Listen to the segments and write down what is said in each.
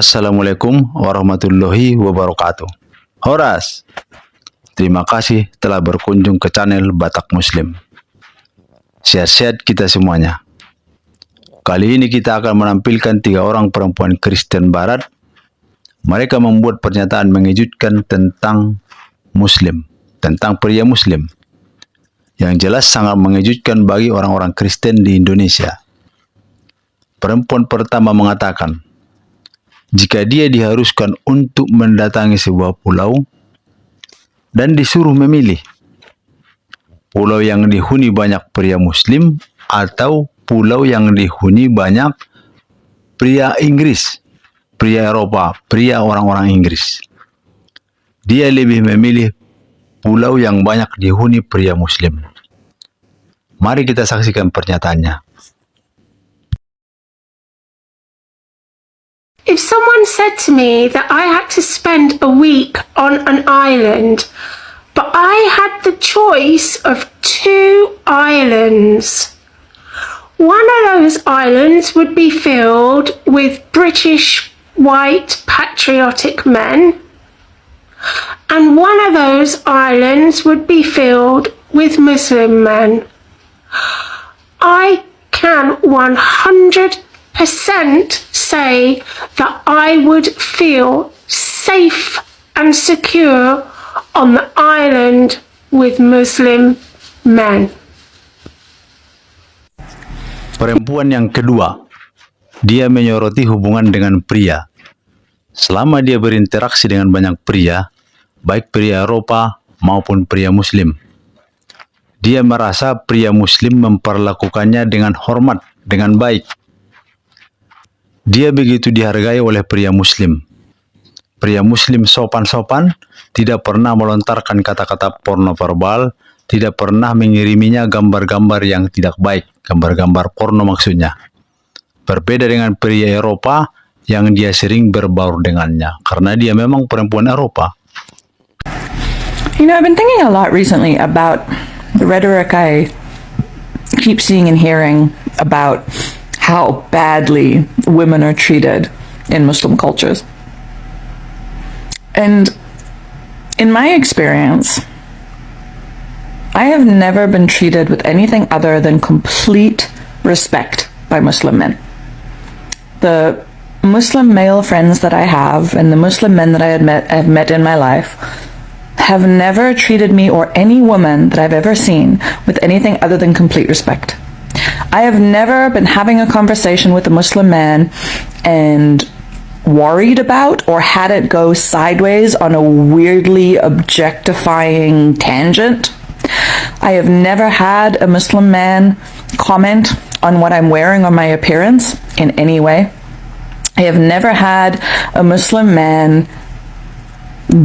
Assalamualaikum warahmatullahi wabarakatuh. Horas, terima kasih telah berkunjung ke channel Batak Muslim. Sehat-sehat kita semuanya. Kali ini kita akan menampilkan 3 orang perempuan Kristen Barat. Mereka membuat pernyataan mengejutkan tentang Muslim, tentang pria Muslim. Yang jelas sangat mengejutkan bagi orang-orang Kristen di Indonesia. Perempuan pertama mengatakan, jika dia diharuskan untuk mendatangi sebuah pulau dan disuruh memilih pulau yang dihuni banyak pria Muslim atau pulau yang dihuni banyak pria Inggris, pria Eropa, pria orang-orang Inggris, dia lebih memilih pulau yang banyak dihuni pria Muslim. Mari kita saksikan pernyataannya. If someone said to me that I had to spend a week on an island, but I had the choice of 2 islands, one of those islands would be filled with British white patriotic men, and one of those islands would be filled with Muslim men. I can 100% say that I would feel safe and secure on the island with Muslim men. Perempuan yang kedua, dia menyoroti hubungan dengan pria. Selama dia berinteraksi dengan banyak pria, baik pria Eropa maupun pria Muslim, dia merasa pria Muslim memperlakukannya dengan hormat, dengan baik. Dia begitu dihargai oleh pria Muslim. Pria Muslim sopan-sopan, tidak pernah melontarkan kata-kata porno verbal, tidak pernah mengiriminya gambar-gambar yang tidak baik, gambar-gambar porno maksudnya. Berbeda dengan pria Eropa yang dia sering berbaur dengannya, karena dia memang perempuan Eropa. You know, I've been thinking a lot recently about the rhetoric I keep seeing and hearing about how badly women are treated in Muslim cultures. And in my experience, I have never been treated with anything other than complete respect by Muslim men. The Muslim male friends that I have and the Muslim men that I've met in my life have never treated me or any woman that I've ever seen with anything other than complete respect. I have never been having a conversation with a Muslim man and worried about or had it go sideways on a weirdly objectifying tangent. I have never had a Muslim man comment on what I'm wearing or my appearance in any way. I have never had a Muslim man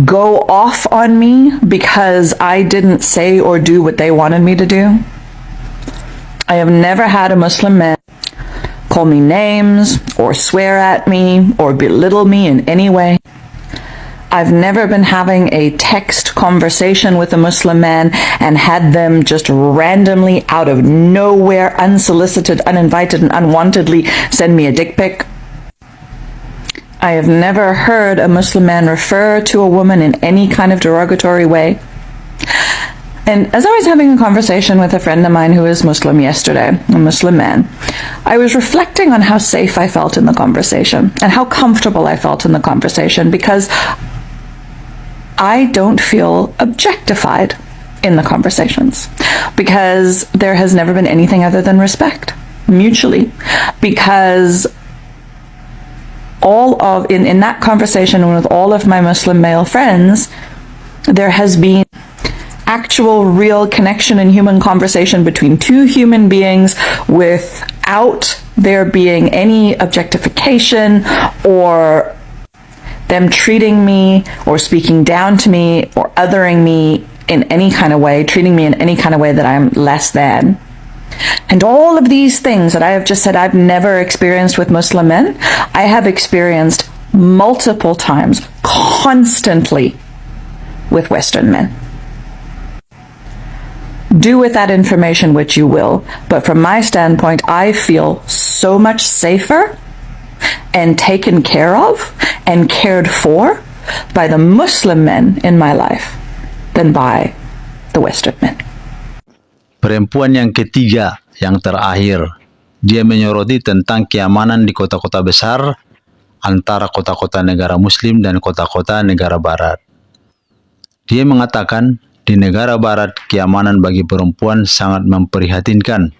go off on me because I didn't say or do what they wanted me to do. I have never had a Muslim man call me names or swear at me or belittle me in any way. I've never been having a text conversation with a Muslim man and had them just randomly out of nowhere, unsolicited, uninvited, and unwantedly send me a dick pic. I have never heard a Muslim man refer to a woman in any kind of derogatory way. And as I was having a conversation with a friend of mine who is Muslim yesterday, a Muslim man, I was reflecting on how safe I felt in the conversation and how comfortable I felt in the conversation because I don't feel objectified in the conversations because there has never been anything other than respect mutually, because in that conversation with all of my Muslim male friends, there has been actual real connection and human conversation between 2 human beings without there being any objectification or them treating me or speaking down to me or othering me in any kind of way, treating me in any kind of way that I'm less than. And all of these things that I have just said I've never experienced with Muslim men, I have experienced multiple times, constantly, with Western men. Do with that information what you will, but from my standpoint, I feel so much safer and taken care of and cared for by the Muslim men in my life than by the Western men. Perempuan yang ketiga, yang terakhir, dia menyoroti tentang keamanan di kota-kota besar antara kota-kota negara Muslim dan kota-kota negara Barat. Dia mengatakan di negara Barat keamanan bagi perempuan sangat memprihatinkan.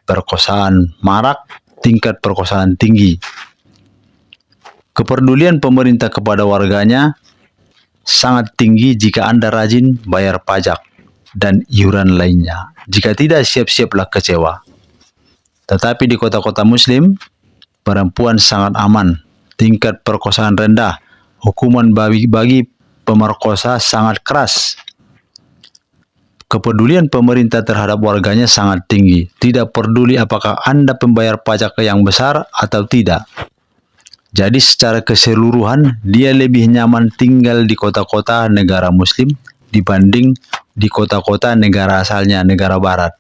Perkosaan marak, tingkat perkosaan tinggi. Kepedulian pemerintah kepada warganya sangat tinggi jika Anda rajin bayar pajak dan iuran lainnya. Jika tidak, siap-siaplah kecewa. Tetapi di kota-kota Muslim, perempuan sangat aman. Tingkat perkosaan rendah. Hukuman bagi pemerkosa sangat keras. Kepedulian pemerintah terhadap warganya sangat tinggi. Tidak peduli apakah Anda pembayar pajak yang besar atau tidak. Jadi secara keseluruhan, dia lebih nyaman tinggal di kota-kota negara Muslim dibanding di kota-kota negara asalnya, negara Barat.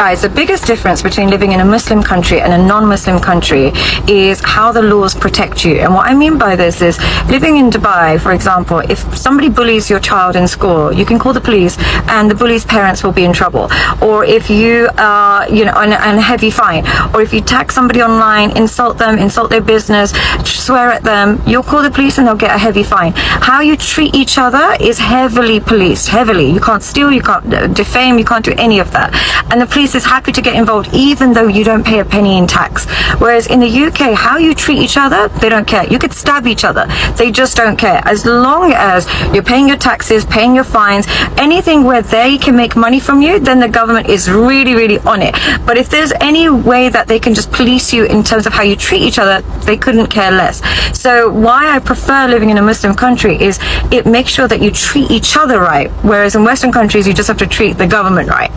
Guys, the biggest difference between living in a Muslim country and a non-Muslim country is how the laws protect you. And what I mean by this is, living in Dubai, for example, if somebody bullies your child in school, you can call the police and the bully's parents will be in trouble. Or if you are, on a heavy fine. Or if you tax somebody online, insult them, insult their business, swear at them, you'll call the police and they'll get a heavy fine. How you treat each other is heavily policed, heavily. You can't steal, you can't defame, you can't do any of that. And the police is happy to get involved even though you don't pay a penny in tax. Whereas in the UK, how you treat each other, they don't care. You could stab each other. They just don't care. As long as you're paying your taxes, paying your fines, anything where they can make money from you, then the government is really, really on it. But if there's any way that they can just police you in terms of how you treat each other, they couldn't care less. So why I prefer living in a Muslim country is it makes sure that you treat each other right. Whereas in Western countries, you just have to treat the government right.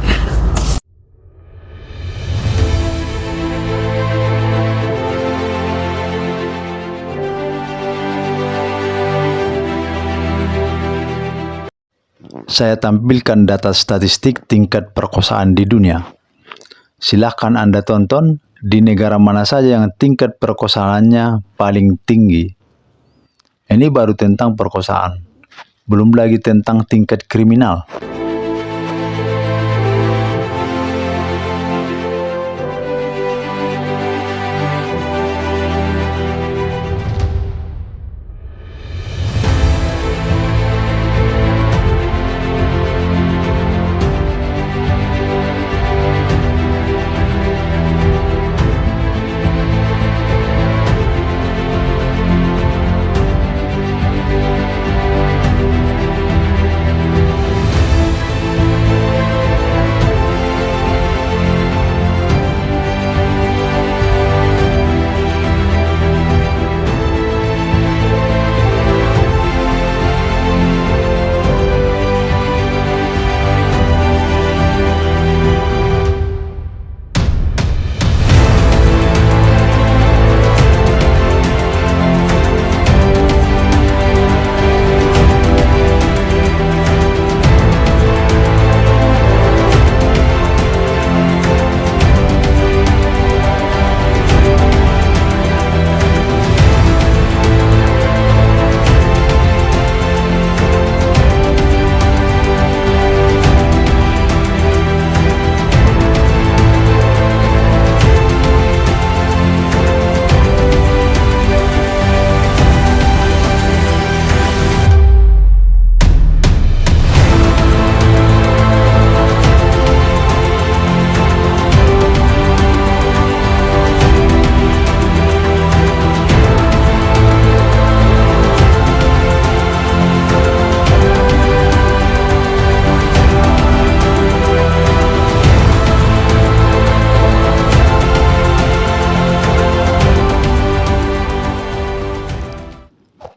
Saya tampilkan data statistik tingkat perkosaan di dunia. Silahkan Anda tonton di negara mana saja yang tingkat perkosaannya paling tinggi. Ini baru tentang perkosaan, belum lagi tentang tingkat kriminal.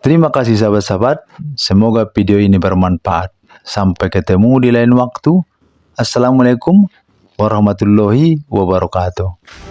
Terima kasih sahabat-sahabat, semoga video ini bermanfaat. Sampai ketemu di lain waktu. Assalamualaikum warahmatullahi wabarakatuh.